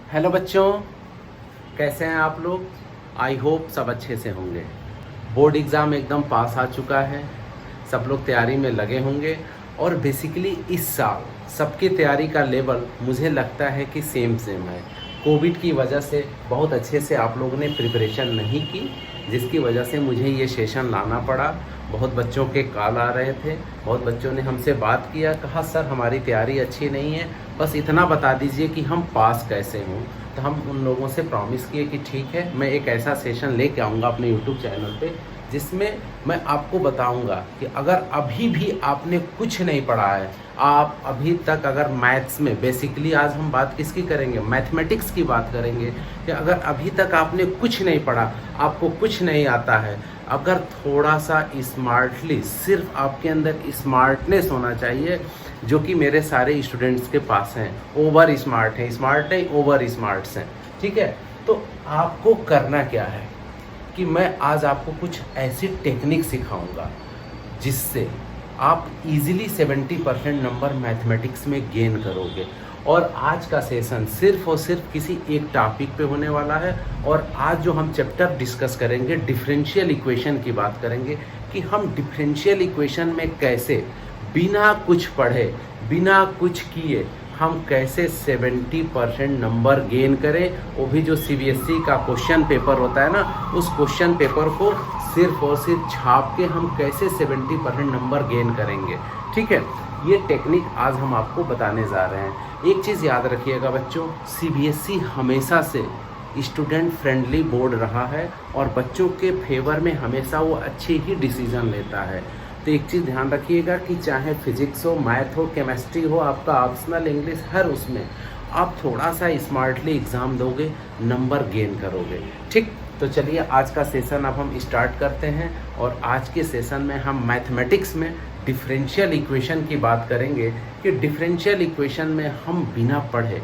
Hello बच्चों, कैसे हैं आप लोग। आई होप सब अच्छे से होंगे। बोर्ड एग्ज़ाम एकदम पास आ चुका है, सब लोग तैयारी में लगे होंगे। और बेसिकली इस साल सबकी तैयारी का लेवल मुझे लगता है कि सेम है। कोविड की वजह से बहुत अच्छे से आप लोगों ने प्रिपरेशन नहीं की, जिसकी वजह से मुझे ये सेशन लाना पड़ा। बहुत बच्चों के कॉल आ रहे थे, बहुत बच्चों ने हमसे बात किया, कहा सर हमारी तैयारी अच्छी नहीं है, बस इतना बता दीजिए कि हम पास कैसे हों। तो हम उन लोगों से प्रॉमिस किए कि ठीक है, मैं एक ऐसा सेशन लेके आऊँगा अपने यूट्यूब चैनल पे, जिसमें मैं आपको बताऊंगा कि अगर अभी भी आपने कुछ नहीं पढ़ा है, आप अभी तक अगर मैथ्स में, बेसिकली आज हम बात किसकी करेंगे, मैथमेटिक्स की बात करेंगे, कि अगर अभी तक आपने कुछ नहीं पढ़ा, आपको कुछ नहीं आता है, अगर थोड़ा सा स्मार्टली, सिर्फ आपके अंदर स्मार्टनेस होना चाहिए, जो कि मेरे सारे स्टूडेंट्स के पास हैं। ओवर स्मार्ट हैं, स्मार्ट नहीं ओवर स्मार्ट्स हैं, ठीक है। तो आपको करना क्या है कि मैं आज आपको कुछ ऐसी टेक्निक सिखाऊंगा जिससे आप इजीली 70% नंबर मैथमेटिक्स में गेन करोगे। और आज का सेशन सिर्फ और सिर्फ किसी एक टॉपिक पे होने वाला है। और आज जो हम चैप्टर डिस्कस करेंगे, डिफरेंशियल इक्वेशन की बात करेंगे कि हम डिफरेंशियल इक्वेशन में कैसे बिना कुछ पढ़े, बिना कुछ किए, हम कैसे 70% नंबर गेन करें। वो भी जो सीबीएसई का क्वेश्चन पेपर होता है ना, उस क्वेश्चन पेपर को सिर्फ और सिर्फ छाप के हम कैसे 70% नंबर गेन करेंगे, ठीक है। ये टेक्निक आज हम आपको बताने जा रहे हैं। एक चीज़ याद रखिएगा बच्चों, सीबीएसई हमेशा से स्टूडेंट फ्रेंडली बोर्ड रहा है और बच्चों के फेवर में हमेशा वो अच्छे ही डिसीजन लेता है। तो एक चीज़ ध्यान रखिएगा कि चाहे फिजिक्स हो, मैथ हो, केमिस्ट्री हो, आपका ऑप्शनल, इंग्लिश, हर उसमें आप थोड़ा सा स्मार्टली एग्ज़ाम दोगे, नंबर गेन करोगे, ठीक। तो चलिए आज का सेशन अब हम स्टार्ट करते हैं। और आज के सेशन में हम मैथमेटिक्स में डिफरेंशियल इक्वेशन की बात करेंगे कि डिफरेंशियल इक्वेशन में हम बिना पढ़े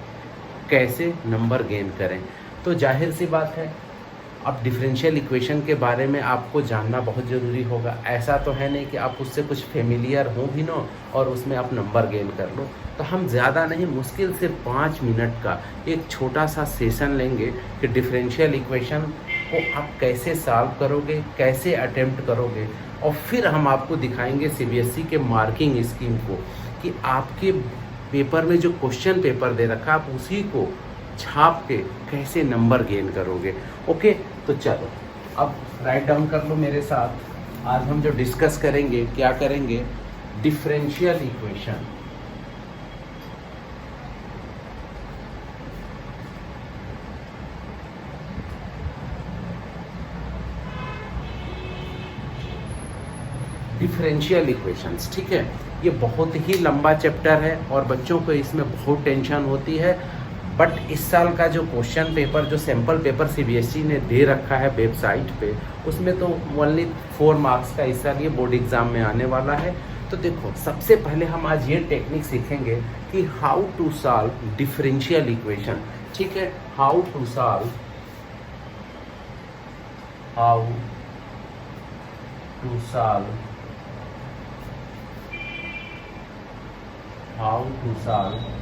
कैसे नंबर गेन करें। तो जाहिर सी बात है, अब डिफरेंशियल इक्वेशन के बारे में आपको जानना बहुत ज़रूरी होगा। ऐसा तो है नहीं कि आप उससे कुछ फेमिलियर हो भी ना और उसमें आप नंबर गेन कर लो। तो हम ज़्यादा नहीं, मुश्किल से 5 मिनट का एक छोटा सा सेशन लेंगे कि डिफरेंशियल इक्वेशन को आप कैसे सॉल्व करोगे, कैसे अटेम्प्ट करोगे। और फिर हम आपको दिखाएंगे सीबीएसई के मार्किंग स्कीम को, कि आपके पेपर में जो क्वेश्चन पेपर दे रखा है, आप उसी को छाप के कैसे नंबर गेन करोगे। ओके, तो चलो अब राइट डाउन कर लो मेरे साथ। आज हम जो डिस्कस करेंगे, क्या करेंगे, डिफरेंशियल इक्वेशन। डिफरेंशियल इक्वेशंस, ठीक है। ये बहुत ही लंबा चैप्टर है और बच्चों को इसमें बहुत टेंशन होती है। बट इस साल का जो क्वेश्चन पेपर, जो सैम्पल पेपर सीबीएसई ने दे रखा है वेबसाइट पे, उसमें तो ओनली 4 मार्क्स का इस साल ये बोर्ड एग्ज़ाम में आने वाला है। तो देखो, सबसे पहले हम आज ये टेक्निक सीखेंगे कि how to solve differential equation, ठीक है। How to solve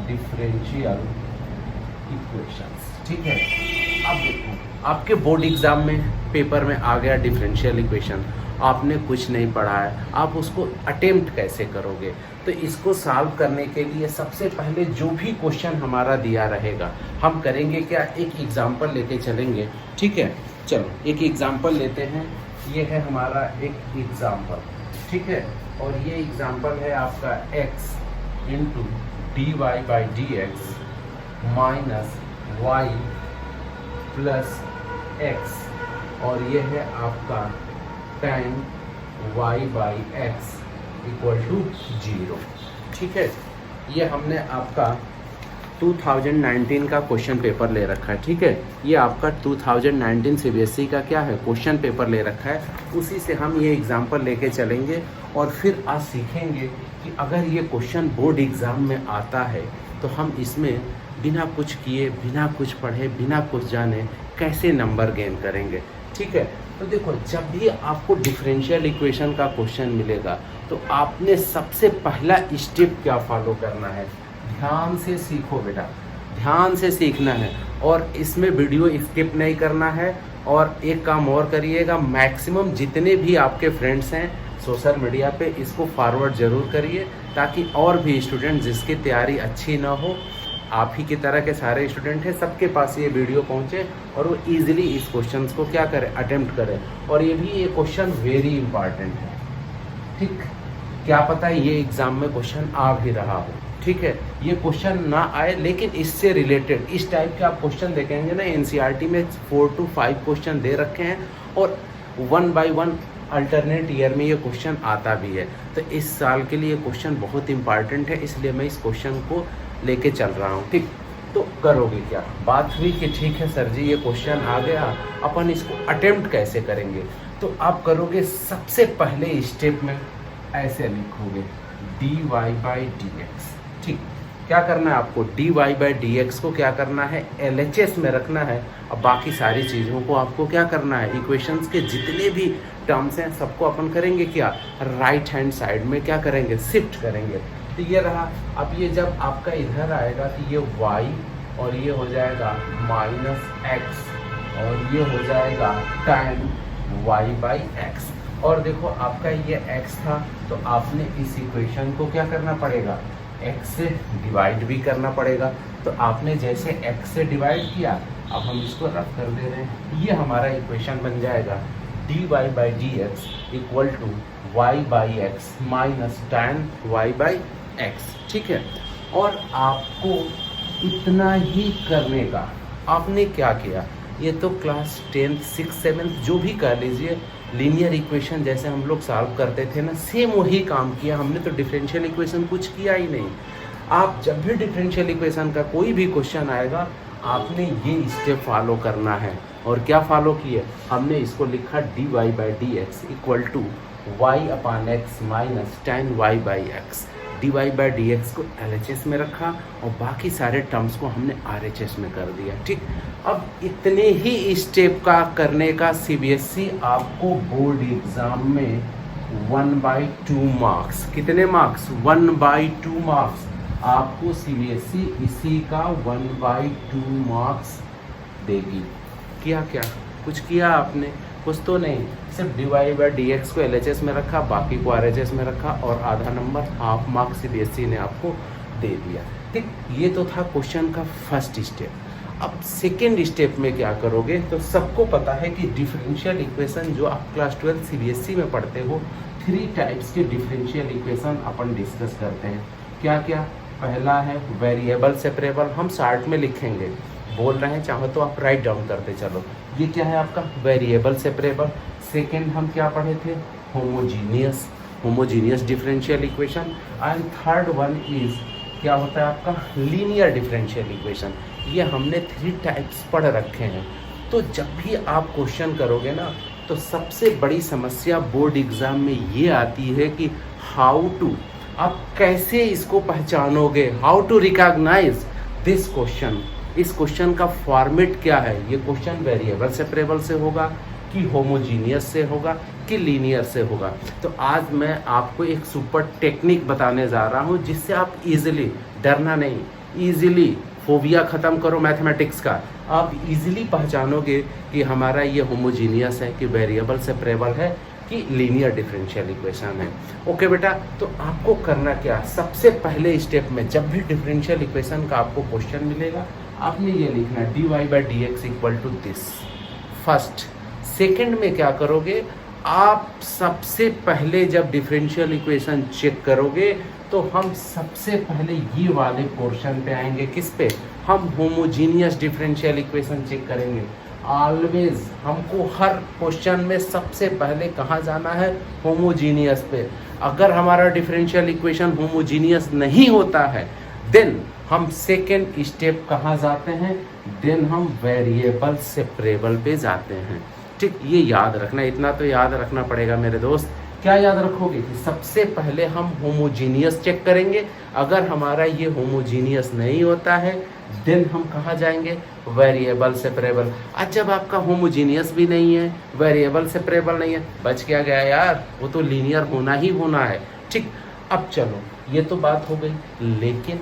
differential equations, ठीक है। अब देखो, आपके बोर्ड एग्जाम में पेपर में आ गया डिफरेंशियल इक्वेशन, आपने कुछ नहीं पढ़ा है, आप उसको अटेम्प्ट कैसे करोगे। तो इसको सॉल्व करने के लिए सबसे पहले जो भी क्वेश्चन हमारा दिया रहेगा, हम करेंगे क्या, एक एग्जाम्पल लेके चलेंगे, ठीक है। चलो एक एग्जाम्पल लेते हैं। ये है हमारा एक एग्जाम्पल, ठीक है। और ये एग्जाम्पल है आपका x into dy by D x minus y plus x, और ये है आपका tan y by x equal to 0, ठीक है। ये हमने आपका 2019 का क्वेश्चन पेपर ले रखा है, ठीक है। ये आपका 2019 सीबीएसई का क्या है, क्वेश्चन पेपर ले रखा है। उसी से हम ये एग्जाम्पल लेके चलेंगे और फिर आज सीखेंगे कि अगर ये क्वेश्चन बोर्ड एग्ज़ाम में आता है तो हम इसमें बिना कुछ किए, बिना कुछ पढ़े, बिना कुछ जाने कैसे नंबर गेन करेंगे, ठीक है। तो देखो, जब भी आपको डिफरेंशियल इक्वेशन का क्वेश्चन मिलेगा तो आपने सबसे पहला स्टेप क्या फॉलो करना है, ध्यान से सीखो बेटा, ध्यान से सीखना है और इसमें वीडियो स्किप नहीं करना है। और एक काम और करिएगा, मैक्सिमम जितने भी आपके फ्रेंड्स हैं सोशल मीडिया पे इसको फॉरवर्ड ज़रूर करिए, ताकि और भी स्टूडेंट जिसकी तैयारी अच्छी ना हो, आप ही की तरह के सारे स्टूडेंट हैं, सबके पास ये वीडियो पहुंचे और वो इजीली इस क्वेश्चंस को क्या करें, अटेम्प्ट करें। और ये क्वेश्चन वेरी इंपॉर्टेंट है, ठीक, क्या पता ये एग्ज़ाम में क्वेश्चन आ भी रहा हो, ठीक है, ये क्वेश्चन ना आए लेकिन इससे रिलेटेड इस टाइप के आप क्वेश्चन देखेंगे ना। एनसीईआरटी में 4 to 5 क्वेश्चन दे रखे हैं और 1 by 1 अल्टरनेट ईयर में ये क्वेश्चन आता भी है। तो इस साल के लिए क्वेश्चन बहुत इंपॉर्टेंट है, इसलिए मैं इस क्वेश्चन को लेके चल रहा हूँ, ठीक। तो करोगे क्या, बात हुई कि ठीक है सर जी ये क्वेश्चन आ गया, अपन इसको अटेम्प्ट कैसे करेंगे। तो आप करोगे सबसे पहले स्टेप में ऐसे लिखोगे dy/dx, ठीक। क्या करना है आपको, dy/dx को क्या करना है, LHS में रखना है। अब बाकी सारी चीज़ों को आपको क्या करना है, इक्वेशंस के जितने भी टर्म्स हैं सबको अपन करेंगे क्या, राइट हैंड साइड में क्या करेंगे, शिफ्ट करेंगे। तो ये रहा। अब ये जब आपका इधर आएगा तो ये y और ये हो जाएगा -x और ये हो जाएगा tan y/x। और देखो आपका ये x था तो आपने इस इक्वेशन को क्या करना पड़ेगा, x से डिवाइड भी करना पड़ेगा। तो आपने जैसे x से डिवाइड किया, अब हम इसको रफ कर दे रहे हैं, ये हमारा इक्वेशन बन जाएगा dy/dx equal to y/x minus tan y/x, ठीक है। और आपको इतना ही करने का, आपने क्या किया, ये तो क्लास 10th 6th 7th जो भी कर लीजिए, लीनियर इक्वेशन जैसे हम लोग सॉल्व करते थे ना, सेम वही काम किया हमने। तो डिफरेंशियल इक्वेशन कुछ किया ही नहीं। आप जब भी डिफरेंशियल इक्वेशन का कोई भी क्वेश्चन आएगा, आपने ये स्टेप फॉलो करना है। और क्या फॉलो किए, हमने इसको लिखा dy/dx equal to y/x minus tan y/x। dy/dx को LHS में रखा और बाकी सारे टर्म्स को हमने RHS में कर दिया, ठीक। अब इतने ही स्टेप का करने का CBSE आपको बोर्ड एग्जाम में 1/2 मार्क्स, कितने मार्क्स, 1/2 मार्क्स आपको CBSE इसी का 1/2 मार्क्स देगी। किया क्या, कुछ किया आपने, कुछ तो नहीं, सिर्फ dy/dx को LHS में रखा, बाकी को RHS में रखा और आधा नंबर हाफ मार्क्स CBSE ने आपको दे दिया, ठीक। ये तो था क्वेश्चन का फर्स्ट स्टेप। अब सेकेंड स्टेप में क्या करोगे, तो सबको पता है कि डिफरेंशियल इक्वेशन जो आप क्लास 12 CBSE में पढ़ते हो, 3 टाइप्स के डिफरेंशियल इक्वेशन अपन डिस्कस करते हैं। क्या क्या, पहला है वेरिएबल सेपरेबल, हम शार्ट में लिखेंगे, बोल रहे हैं चाहो तो आप राइट डाउन करते चलो। ये क्या है आपका वेरिएबल सेपरेबल। सेकेंड हम क्या पढ़े थे, homogeneous differential equation. And third one is क्या होता है आपका लीनियर डिफरेंशियल इक्वेशन। ये हमने 3 टाइप्स पढ़ रखे हैं। तो जब भी आप क्वेश्चन करोगे ना, तो सबसे बड़ी समस्या बोर्ड एग्जाम में ये आती है कि हाउ टू, आप कैसे इसको पहचानोगे, how to recognise this question. इस क्वेश्चन का फॉर्मेट क्या है, ये क्वेश्चन वेरिएबल सेपरेबल से होगा कि होमोजीनियस से होगा कि लीनियर से होगा। तो आज मैं आपको एक सुपर टेक्निक बताने जा रहा हूँ, जिससे आप इजीली, डरना नहीं, इजीली फोबिया ख़त्म करो मैथमेटिक्स का, आप इजीली पहचानोगे कि हमारा ये होमोजीनियस है कि वेरिएबल सेपरेबल है कि लीनियर डिफरेंशियल इक्वेशन है। ओके बेटा, तो आपको करना क्या, सबसे पहले स्टेप में जब भी डिफरेंशियल इक्वेशन का आपको क्वेश्चन मिलेगा, आपने ये लिखना है dy/dx equal to this, first. Second में क्या करोगे, आप सबसे पहले जब डिफरेंशियल इक्वेशन चेक करोगे तो हम सबसे पहले ये वाले पोर्शन पे आएंगे, किस पे, हम होमोजीनियस डिफरेंशियल इक्वेशन चेक करेंगे। ऑलवेज हमको हर क्वेश्चन में सबसे पहले कहाँ जाना है, होमोजीनियस पे। अगर हमारा डिफरेंशियल इक्वेशन होमोजीनियस नहीं होता है, देन हम सेकेंड स्टेप कहाँ जाते हैं, देन हम वेरिएबल सेपरेबल पे जाते हैं, ठीक। ये याद रखना, इतना तो याद रखना पड़ेगा मेरे दोस्त। क्या याद रखोगे कि सबसे पहले हम होमोजीनियस चेक करेंगे, अगर हमारा ये होमोजीनियस नहीं होता है देन हम कहाँ जाएंगे, वेरिएबल सेपरेबल। आज जब आपका होमोजीनियस भी नहीं है, वेरिएबल सेपरेबल नहीं है, बच क्या गया यार, वो तो लीनियर होना ही होना है, ठीक। अब चलो, ये तो बात हो गई, लेकिन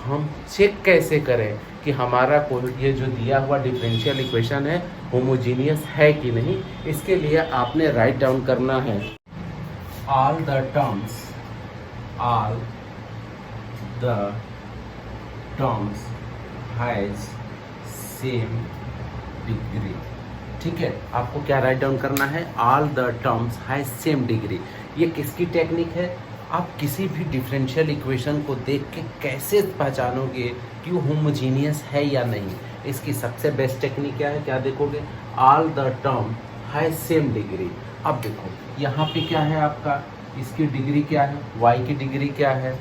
हम चेक कैसे करें कि हमारा कोई ये जो दिया हुआ डिफरेंशियल इक्वेशन है होमोजीनियस है कि नहीं। इसके लिए आपने राइट डाउन करना है all the terms has same degree. ठीक है, आपको क्या राइट डाउन करना है, all the terms has same degree. ये किसकी टेक्निक है, आप किसी भी डिफरेंशियल इक्वेशन को देख के कैसे पहचानोगे कि वो होमोजीनियस है या नहीं। इसकी सबसे बेस्ट टेक्निक क्या है, क्या देखोगे, all the term has same degree. अब देखो यहाँ पे क्या है आपका, इसकी डिग्री क्या है, y की डिग्री क्या है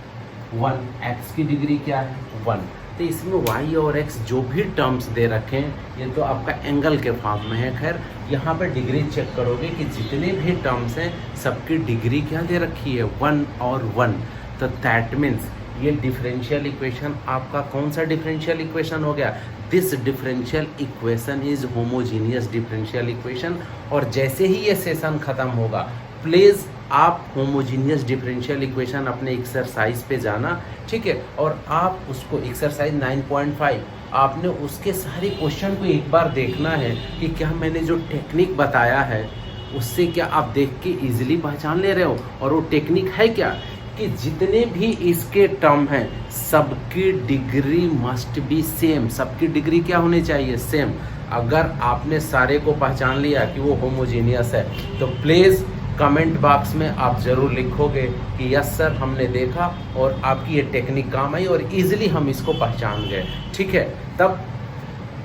1, x की डिग्री क्या है 1। तो इसमें y और x जो भी टर्म्स दे रखे हैं ये तो आपका एंगल के फॉर्म में है। खैर यहाँ पर डिग्री चेक करोगे कि जितने भी टर्म्स हैं सबकी डिग्री क्या दे रखी है 1 और 1। तो दैट मीन्स ये डिफरेंशियल इक्वेशन आपका कौन सा डिफरेंशियल इक्वेशन हो गया, this differential equation is homogeneous differential equation. और जैसे ही ये सेशन ख़त्म होगा प्लीज़ आप होमोजीनियस डिफरेंशियल इक्वेशन अपने एक्सरसाइज पे जाना, ठीक है, और आप उसको एक्सरसाइज 9.5 आपने उसके सारे क्वेश्चन को एक बार देखना है कि क्या मैंने जो टेक्निक बताया है उससे क्या आप देख के इजीली पहचान ले रहे हो। और वो टेक्निक है क्या कि जितने भी इसके टर्म हैं सबकी डिग्री मस्ट बी सेम, सबकी डिग्री क्या होनी चाहिए, सेम। अगर आपने सारे को पहचान लिया कि वो होमोजीनियस है तो प्लीज़ कमेंट बॉक्स में आप ज़रूर लिखोगे कि यस सर हमने देखा और आपकी ये टेक्निक काम आई और इजीली हम इसको पहचान गए। ठीक है, तब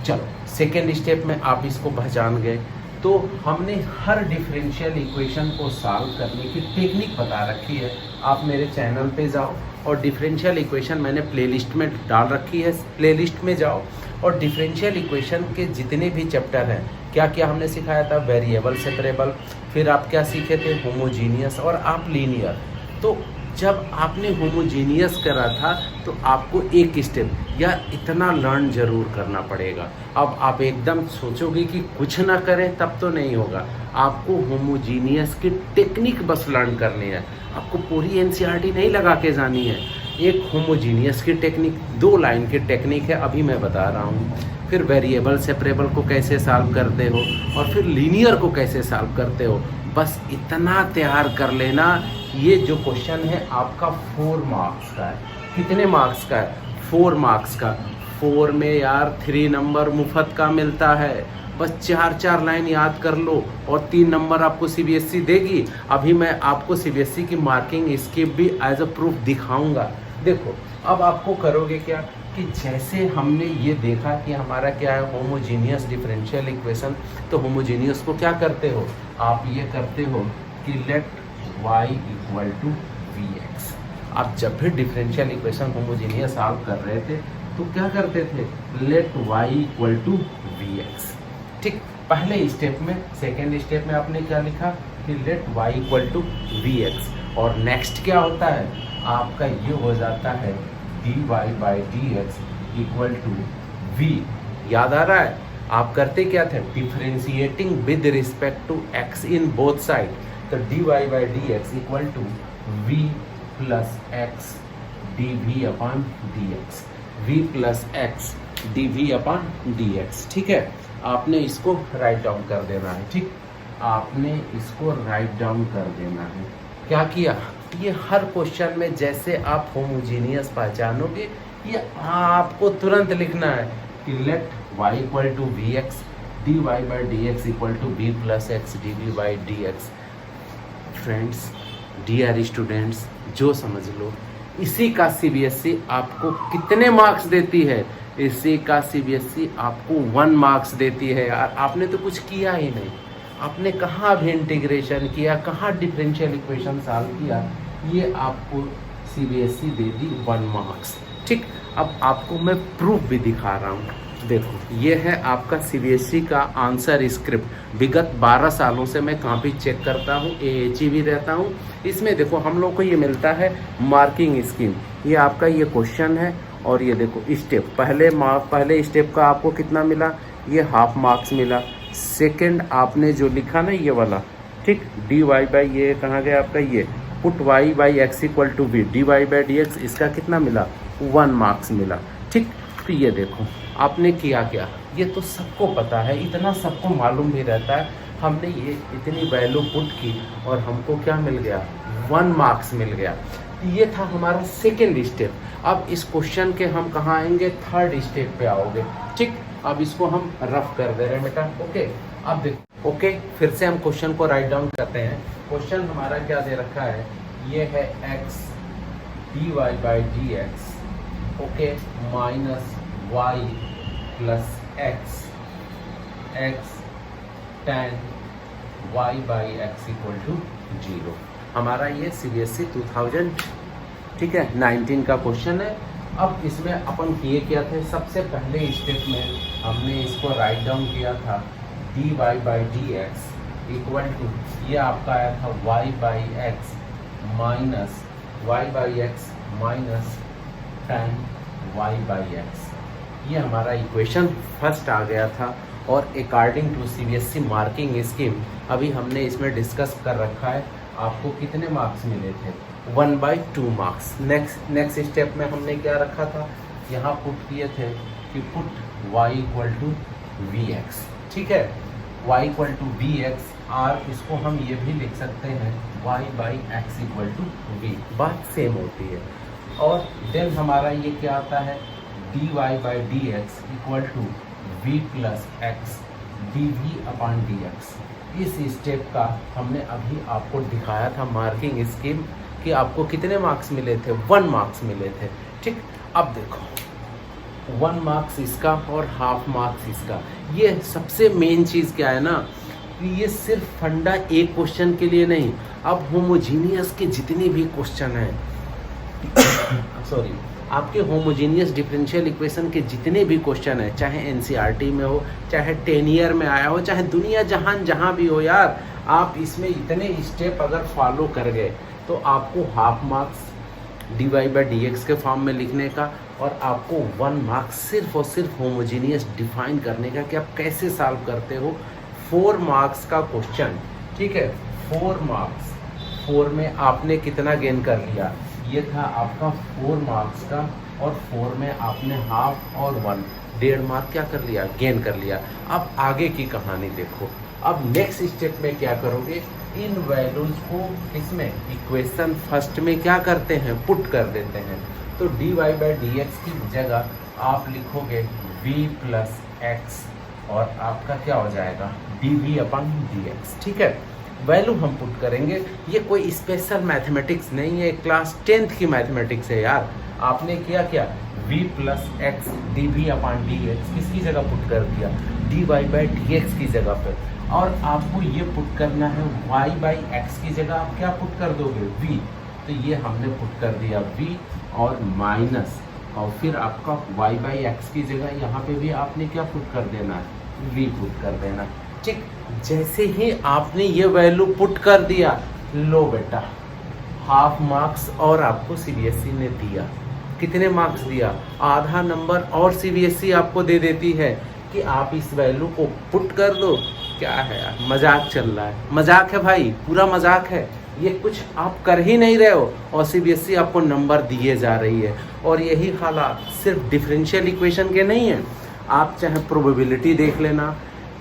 चलो सेकेंड स्टेप में आप इसको पहचान गए तो हमने हर डिफरेंशियल इक्वेशन को सॉल्व करने की टेक्निक बता रखी है। आप मेरे चैनल पे जाओ और डिफरेंशियल इक्वेशन मैंने प्लेलिस्ट में डाल रखी है, प्लेलिस्ट में जाओ और डिफरेंशियल इक्वेशन के जितने भी चैप्टर हैं क्या क्या हमने सिखाया था, वेरिएबल सेपरेबल, फिर आप क्या सीखे थे, होमोजीनियस और आप लीनियर। तो जब आपने होमोजीनियस करा था तो आपको एक स्टेप या इतना लर्न जरूर करना पड़ेगा। अब आप एकदम सोचोगे कि कुछ ना करें तब तो नहीं होगा, आपको होमोजीनियस की टेक्निक बस लर्न करनी है। आपको पूरी एनसीईआरटी नहीं लगा के जानी है, एक होमोजीनियस की टेक्निक 2 लाइन की टेक्निक है अभी मैं बता रहा हूँ। फिर वेरिएबल सेपरेबल को कैसे सॉल्व करते हो और फिर लीनियर को कैसे सॉल्व करते हो, बस इतना तैयार कर लेना। ये जो क्वेश्चन है आपका 4 मार्क्स का है। कितने मार्क्स का है, 4 मार्क्स का। 4 में यार 3 नंबर मुफ्त का मिलता है, बस 4 लाइन याद कर लो और 3 नंबर आपको सीबीएसई देगी। अभी मैं आपको सीबीएसई की मार्किंग इसकी भी एज अ प्रूफ दिखाऊंगा। देखो अब आपको करोगे क्या कि जैसे हमने ये देखा कि हमारा क्या है होमोजीनियस डिफरेंशियल इक्वेशन, तो होमोजीनियस को क्या करते हो आप, ये करते हो कि let y equal to v x. आप जब भी डिफरेंशियल इक्वेशन होमोजीनियस सॉल्व कर रहे थे तो क्या करते थे, let y equal to v x. ठीक, पहले स्टेप में, सेकेंड स्टेप में आपने क्या लिखा कि let y equal to v x, और नेक्स्ट क्या होता है आपका, ये हो जाता है dy by D x equal to v। याद आ रहा है, आप करते क्या थे, differentiating with respect to x in both side. तो dy by D x equal to v plus x d v upon d x, v plus x d v upon d x. ठीक है, आपने इसको राइट डाउन कर देना है। ठीक, आपने इसको राइट डाउन कर देना है। क्या किया, ये हर क्वेश्चन में जैसे आप होमोजीनियस पहचानोगे ये आपको तुरंत लिखना है कि let y equal to v x d y by D x equal to v plus x d v by D x. Friends, dear students, जो समझ लो इसी का सीबीएसई आपको कितने मार्क्स देती है, इसी का सीबीएसई आपको 1 मार्क्स देती है। यार आपने तो कुछ किया ही नहीं, आपने कहाँ अभी इंटीग्रेशन किया, कहाँ डिफरेंशियल इक्वेशन सॉल्व किया, ये आपको सीबीएसई दे दी 1 मार्क्स। ठीक, अब आपको मैं प्रूफ भी दिखा रहा हूँ। देखो ये है आपका सीबीएसई का आंसर स्क्रिप्ट। विगत 12 सालों से मैं काफ़ी चेक करता हूँ, AHE भी रहता हूँ। इसमें देखो हम लोग को ये मिलता है मार्किंग स्कीम। ये आपका ये क्वेश्चन है और ये देखो स्टेप, पहले स्टेप का आपको कितना मिला, ये हाफ मार्क्स मिला। सेकंड आपने जो लिखा ना ये वाला, ठीक, डी वाई बाई, ये कहाँ गया आपका, ये put y by x equal to v, d y by D x, इसका कितना मिला, 1 मार्क्स मिला। ठीक, अब ये देखो आपने किया क्या, ये तो सबको पता है, इतना सबको मालूम भी रहता है। हमने ये इतनी वैल्यू पुट की और हमको क्या मिल गया, 1 मार्क्स मिल गया। ये था हमारा सेकेंड स्टेप। अब इस क्वेश्चन के हम कहाँ आएंगे, थर्ड स्टेप पे आओगे। ठीक, अब इसको हम रफ कर दे रहे हैं बेटा। ओके, अब देखो, ओके फिर से हम क्वेश्चन को राइट डाउन करते हैं। क्वेश्चन हमारा क्या दे रखा है, ये है x dy by D x, okay, minus y plus x tan y by x equal to 0। हमारा ये CBSE 2000 ठीक है 19 का क्वेश्चन है। अब इसमें अपन किए क्या थे, सबसे पहले स्टेप में हमने इसको राइट डाउन किया था dy by D x equal to, ये आपका आया था y by x minus y by x minus tan y by x. ये हमारा इक्वेशन फर्स्ट आ गया था। और according to CBSE marking scheme अभी हमने इसमें डिस्कस कर रखा है, आपको कितने मार्क्स मिले थे, 1/2 मार्क्स। नेक्स्ट स्टेप में हमने क्या रखा था, यहाँ पुट किए थे कि put y equal to v x. ठीक है, y equal to v x, और इसको हम ये भी लिख सकते हैं y by x equal to v, बात सेम होती है। और देन हमारा ये क्या आता है, dy by D x equal to v plus x d v upon d x. इस स्टेप का हमने अभी आपको दिखाया था मार्किंग स्कीम कि आपको कितने मार्क्स मिले थे, 1 मार्क्स मिले थे। ठीक, अब देखो 1 मार्क्स इसका और हाफ मार्क्स इसका। ये सबसे मेन चीज़ क्या है ना, कि ये सिर्फ फंडा एक क्वेश्चन के लिए नहीं, अब होमोजीनियस के जितने भी क्वेश्चन हैं सॉरी, आपके होमोजीनियस डिफरेंशियल इक्वेशन के जितने भी क्वेश्चन हैं, चाहे एनसीईआरटी में हो, चाहे 10 ईयर में आया हो, चाहे दुनिया जहाँ भी हो यार, आप इसमें इतने स्टेप अगर फॉलो कर गए तो आपको half marks dy by D x के फॉर्म में लिखने का, और आपको 1 मार्क्स सिर्फ और सिर्फ होमोजीनियस डिफाइन करने का कि आप कैसे सॉल्व करते हो। 4 मार्क्स का क्वेश्चन, ठीक है, 4 मार्क्स, 4 में आपने कितना गेन कर लिया, ये था आपका 4 मार्क्स का, और 4 में आपने हाफ और 1.5 मार्क क्या कर लिया, गेन कर लिया। अब आगे की कहानी देखो। अब नेक्स्ट स्टेप में क्या करोगे, इन वैल्यूज को इसमें इक्वेशन फर्स्ट में क्या करते हैं, पुट कर देते हैं। तो dy बाई डी एक्स की जगह आप लिखोगे v प्लस एक्स, और आपका क्या हो जाएगा dv अपॉन dx। ठीक है, वैल्यू हम पुट करेंगे। ये कोई स्पेशल मैथमेटिक्स नहीं है, क्लास 10th की मैथमेटिक्स है यार। आपने किया क्या, v plus x d v upon d x किसकी जगह पुट कर दिया, dy बाई डी एक्स की जगह पर। और आपको ये पुट करना है y बाई एक्स की जगह आप क्या पुट कर दोगे, v। तो ये हमने पुट कर दिया v और माइनस, और फिर आपका y बाई एक्स की जगह यहाँ पे भी आपने क्या पुट कर देना है, v पुट कर देना। ठीक, जैसे ही आपने ये वैल्यू पुट कर दिया, लो बेटा हाफ मार्क्स और आपको CBSE ने दिया। कितने मार्क्स दिया, आधा नंबर और CBSE आपको दे देती है कि आप इस वैल्यू को पुट कर दो। क्या है यार, मजाक चल रहा है, मजाक है भाई, पूरा मजाक है। ये कुछ आप कर ही नहीं रहे हो और CBSE आपको नंबर दिए जा रही है। और यही हालात सिर्फ डिफरेंशियल इक्वेशन के नहीं है, आप चाहे प्रोबेबिलिटी देख लेना,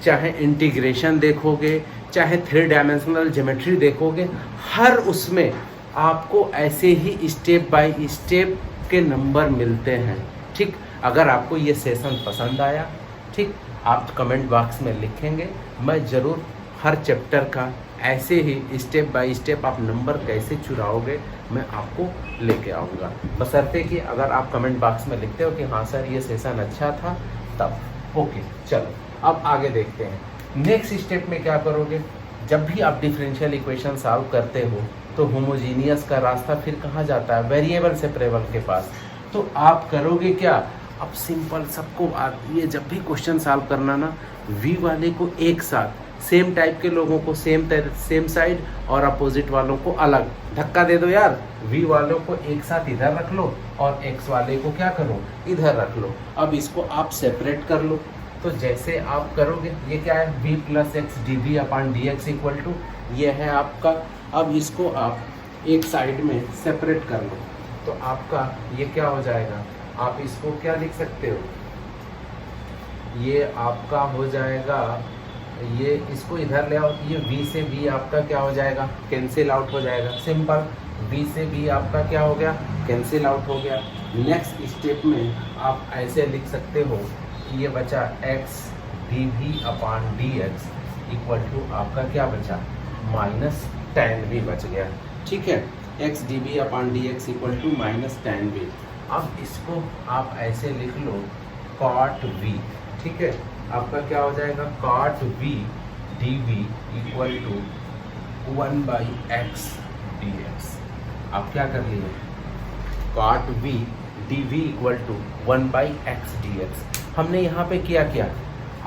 चाहे इंटीग्रेशन देखोगे, चाहे 3 डायमेंशनल ज्योमेट्री देखोगे, हर उसमें आपको ऐसे ही स्टेप बाय स्टेप के नंबर मिलते हैं। ठीक, अगर आपको ये सेशन पसंद आया, ठीक, आप कमेंट बॉक्स में लिखेंगे, मैं ज़रूर हर चैप्टर का ऐसे ही स्टेप बाय स्टेप आप नंबर कैसे चुराओगे मैं आपको लेके आऊँगा। बशर्ते कि अगर आप कमेंट बॉक्स में लिखते हो कि हाँ सर ये सेशन अच्छा था, तब ओके। चलो अब आगे देखते हैं। नेक्स्ट स्टेप में क्या करोगे, जब भी आप डिफरेंशियल इक्वेशन सॉल्व करते हो तो होमोजीनियस का रास्ता फिर कहाँ जाता है, वेरिएबल सेपरेबल के पास। तो आप करोगे क्या, अब सिंपल सबको ये जब भी क्वेश्चन सॉल्व करना ना, v वाले को एक साथ, सेम टाइप के लोगों को सेम साइड और अपोजिट वालों को अलग धक्का दे दो यार। v वालों को एक साथ इधर रख लो और x वाले को क्या करो, इधर रख लो। अब इसको आप सेपरेट कर लो। तो जैसे आप करोगे, ये क्या है, v plus x d v upon d x equal to, ये है आपका। अब इसको आप एक साइड में सेपरेट कर लो, तो आपका ये क्या हो जाएगा, आप इसको क्या लिख सकते हो, ये आपका हो जाएगा, ये इसको इधर ले आओ, ये v से v आपका क्या हो जाएगा, कैंसिल आउट हो जाएगा, सिंपल। v से v आपका क्या हो गया, कैंसिल आउट हो गया। नेक्स्ट स्टेप में आप ऐसे लिख सकते हो कि ये बचा x dv upon dx equal to आपका क्या बचा, माइनस tan v बच गया, ठीक है। x dv upon dx equal to minus tan v। अब इसको आप ऐसे लिख लो cot v, ठीक है। आपका क्या हो जाएगा, cot v dv equal to 1/x dx। आप क्या कर लिए, cot v dv equal to 1/x dx। हमने यहाँ पे क्या किया,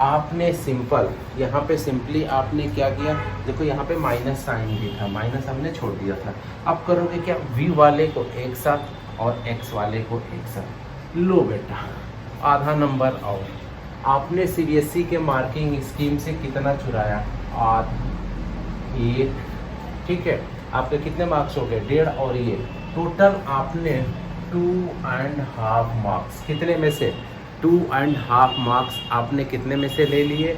आपने सिंपल यहाँ पे सिंपली आपने क्या किया, देखो यहाँ पे माइनस साइन भी था, माइनस हमने छोड़ दिया था। अब करोगे क्या, v वाले को एक साथ और x वाले को एक साथ। लो बेटा आधा नंबर और आपने सीबीएसई के मार्किंग स्कीम से कितना चुराया, 1, ठीक है। आपके कितने मार्क्स हो गए, 1.5, और ये टोटल आपने 2.5 मार्क्स, कितने में से 2.5 मार्क्स आपने कितने में से ले लिए,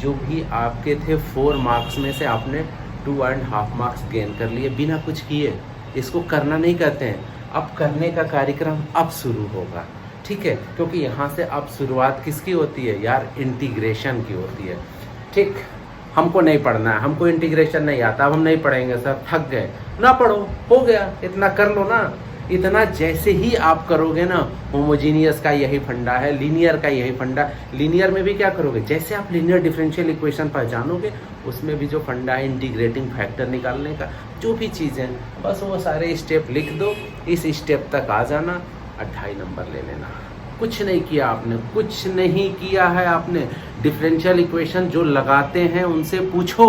जो भी आपके थे 4 मार्क्स में से आपने 2.5 मार्क्स गेन कर लिए बिना कुछ किए। इसको करना नहीं कहते हैं, अब करने का कार्यक्रम अब शुरू होगा, ठीक है। क्योंकि यहाँ से अब शुरुआत किसकी होती है यार, इंटीग्रेशन की होती है, ठीक। हमको नहीं पढ़ना है, हमको इंटीग्रेशन नहीं आता, अब हम नहीं पढ़ेंगे सर, थक गए, ना पढ़ो, हो गया, इतना कर लो ना। इतना जैसे ही आप करोगे ना, होमोजीनियस का यही फंडा है, लीनियर का यही फंडा। लीनियर में भी क्या करोगे, जैसे आप लीनियर डिफरेंशियल इक्वेशन पहचानोगे, उसमें भी जो फंडा है इंटीग्रेटिंग फैक्टर निकालने का, जो भी चीज़ें, बस वो सारे स्टेप लिख दो, इस स्टेप तक आ जाना, 2.5 नंबर ले लेना। कुछ नहीं किया आपने, कुछ नहीं किया है आपने। डिफरेंशियल इक्वेशन जो लगाते हैं उनसे पूछो,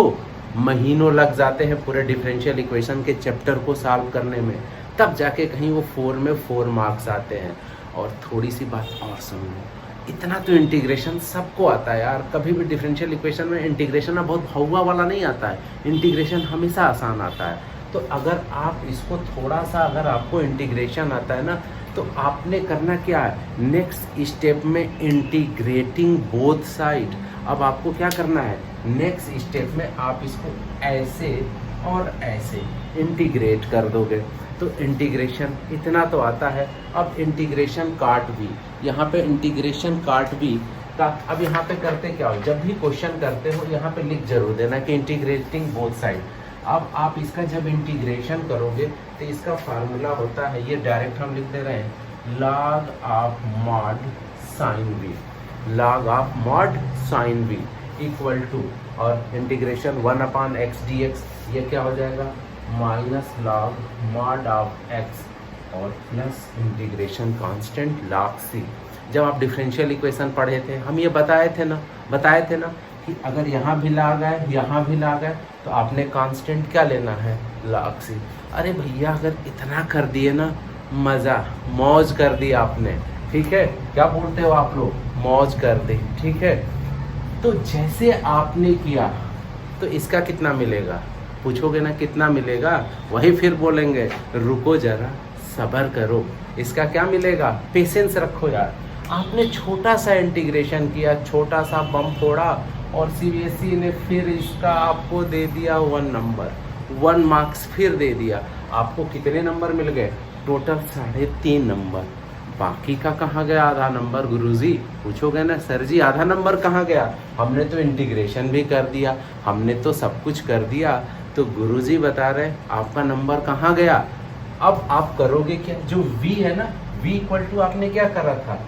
महीनों लग जाते हैं पूरे डिफरेंशियल इक्वेशन के चैप्टर को सॉल्व करने में, तब जाके कहीं वो 4 में 4 मार्क्स आते हैं। और थोड़ी सी बात और सुन लो, इतना तो इंटीग्रेशन सबको आता है यार। कभी भी डिफरेंशियल इक्वेशन में इंटीग्रेशन ना बहुत भौवा वाला नहीं आता है, इंटीग्रेशन हमेशा आसान आता है। तो अगर आप इसको थोड़ा सा, अगर आपको इंटीग्रेशन आता है ना, तो आपने करना क्या है, नेक्स्ट स्टेप में इंटीग्रेटिंग बोथ साइड। अब आपको क्या करना है, नेक्स्ट स्टेप में आप इसको ऐसे और ऐसे इंटीग्रेट कर दोगे, तो इंटीग्रेशन इतना तो आता है। अब इंटीग्रेशन काट भी, यहाँ पे इंटीग्रेशन काट भी का, अब यहाँ पे करते क्या हो, जब भी क्वेश्चन करते हो यहाँ पे लिख जरूर देना कि इंटीग्रेटिंग बोथ साइड। अब आप इसका जब इंटीग्रेशन करोगे तो इसका फार्मूला होता है, ये डायरेक्ट हम लिख दे रहे हैं, log of mod sine v, log of mod sine v equal to, और इंटीग्रेशन 1/x dx, ये क्या हो जाएगा, minus log mod of x और plus integration constant log c। जब आप डिफरेंशियल इक्वेशन पढ़े थे, हम ये बताए थे ना कि अगर यहाँ भी log है, यहाँ भी log है, तो आपने कांस्टेंट क्या लेना है, log c। अरे भैया अगर इतना कर दिए ना, मज़ा, मौज कर दी आपने, ठीक है। क्या बोलते हो आप लोग, मौज कर दी, ठीक है। तो जैसे आपने किया, तो इसका कितना मिलेगा, पूछोगे ना कितना मिलेगा, वही फिर बोलेंगे रुको जरा सब्र करो। इसका क्या मिलेगा, पेशेंस रखो यार। आपने छोटा सा इंटीग्रेशन किया, छोटा सा बम फोड़ा, और सीबीएसई ने फिर इसका आपको दे दिया 1 नंबर, 1 मार्क्स फिर दे दिया। आपको कितने नंबर मिल गए, टोटल 3.5 नंबर। बाकी का कहाँ गया आधा नंबर, गुरुजी पूछोगे ना, सर जी आधा नंबर कहाँ गया, हमने तो इंटीग्रेशन भी कर दिया, हमने तो सब कुछ कर दिया, तो गुरुजी बता रहे आपका नंबर कहाँ गया। अब आप करोगे क्या, जो v है ना, v इक्वल टू आपने क्या करा था,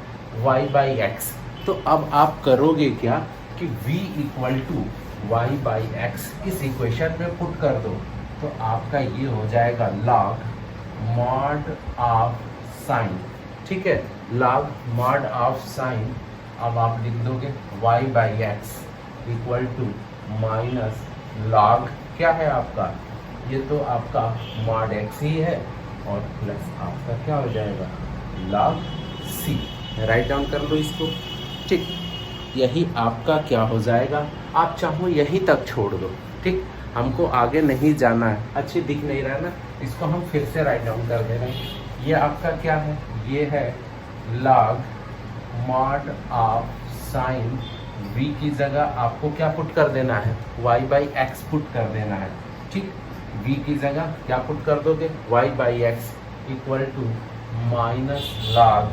y/x, तो अब आप करोगे क्या कि v इक्वल टू y/x इस इक्वेशन में पुट कर दो, तो आपका ये हो जाएगा log mod ऑफ साइन, ठीक है, log mod ऑफ साइन। अब आप लिख दोगे y/x equal to minus log क्या है आपका, ये तो आपका mod x ही है, और प्लस आपका क्या हो जाएगा, log c। राइट डाउन कर लो इसको, ठीक। यही आपका क्या हो जाएगा, आप चाहो यहीं तक छोड़ दो, ठीक। हमको आगे नहीं जाना है, अच्छी दिख नहीं रहा ना, इसको हम फिर से राइट डाउन कर दे रहे हैं। ये आपका क्या है, ये है log mod of sine v की जगह आपको क्या पुट कर देना है, y बाई एक्स पुट कर देना है। ठीक, v की जगह क्या पुट कर दोगे, y by x equal to minus log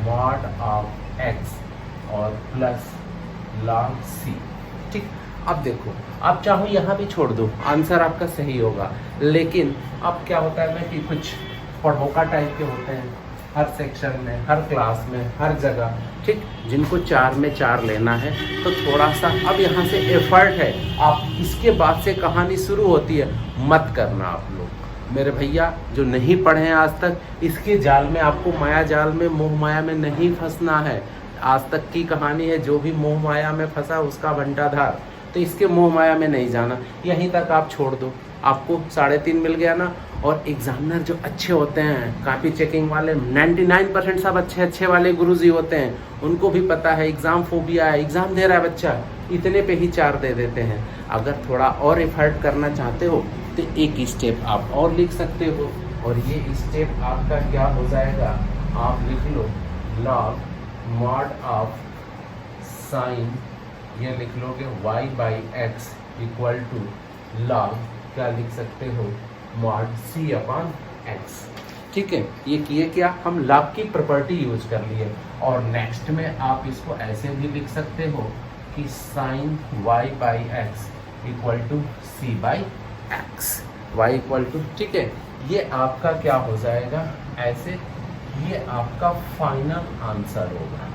mod of x और प्लस लॉग c। ठीक, अब देखो, आप चाहो यहाँ भी छोड़ दो, आंसर आपका सही होगा। लेकिन अब क्या होता है ना कि कुछ पढ़ोका टाइप के होते हैं हर सेक्शन में, हर क्लास में, हर जगह। ठीक, जिनको 4 में 4 लेना है तो थोड़ा सा अब यहाँ से एफर्ट है। आप इसके बाद से कहानी शुरू होती है, मत करना आप लोग मेरे भैया जो नहीं पढ़े हैं आज तक। इसके जाल में, आपको माया जाल में, मोह माया में नहीं फंसना है। आज तक की कहानी है, जो भी मोह माया में फंसा उसका बंटाधार। तो इसके मोह माया में नहीं जाना, यहीं तक आप छोड़ दो। आपको 3.5 मिल गया ना। और एग्जामिनर जो अच्छे होते हैं, कॉपी चेकिंग वाले 99% सब अच्छे वाले गुरुजी होते हैं। उनको भी पता है एग्ज़ाम फोबिया है, एग्ज़ाम दे रहा है बच्चा, इतने पे ही 4 दे देते हैं। अगर थोड़ा और एफर्ट करना चाहते हो तो एक स्टेप आप और लिख सकते हो। और ये स्टेप आपका क्या हो जाएगा, आप लिख लो लॉग मॉड ऑफ साइन, ये लिख लोगे y by x equal to log, क्या लिख सकते हो, मॉड c अपॉन x। ठीक है, ये किए क्या, हम लॉग की प्रॉपर्टी यूज कर लिए। और नेक्स्ट में आप इसको ऐसे भी लिख सकते हो कि sine y by x equal to c by एक्स, y इक्वल टू, ठीक है, ये आपका क्या हो जाएगा ऐसे, ये आपका फाइनल आंसर होगा।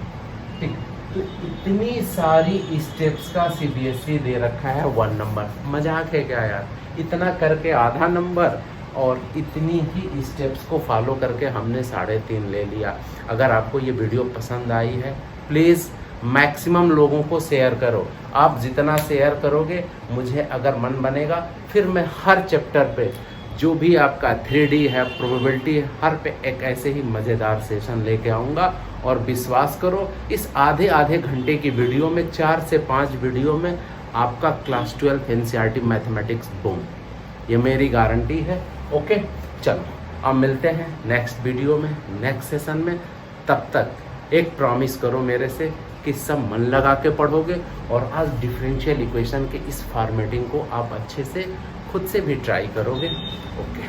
ठीक, तो इतनी सारी स्टेप्स का सीबीएसई दे रखा है 1 नंबर। मजाक है क्या यार, इतना करके आधा नंबर, और इतनी ही स्टेप्स को फॉलो करके हमने 3.5 ले लिया। अगर आपको ये वीडियो पसंद आई है प्लीज़ मैक्सिमम लोगों को शेयर करो। आप जितना शेयर करोगे मुझे अगर मन बनेगा, फिर मैं हर चैप्टर पे जो भी आपका 3D है, प्रोबेबिलिटी है, हर पे एक ऐसे ही मज़ेदार सेशन लेके आऊँगा। और विश्वास करो, इस आधे घंटे की वीडियो में 4 से 5 वीडियो में आपका क्लास 12 एनसीईआरटी मैथमेटिक्स बूम, ये मेरी गारंटी है। ओके, चलो अब मिलते हैं नेक्स्ट वीडियो में, नेक्स्ट सेशन में। तब तक एक प्रॉमिस करो मेरे से कि सब मन लगा के पढ़ोगे और आज डिफरेंशियल इक्वेशन के इस फॉर्मेटिंग को आप अच्छे से खुद से भी ट्राई करोगे। ओके।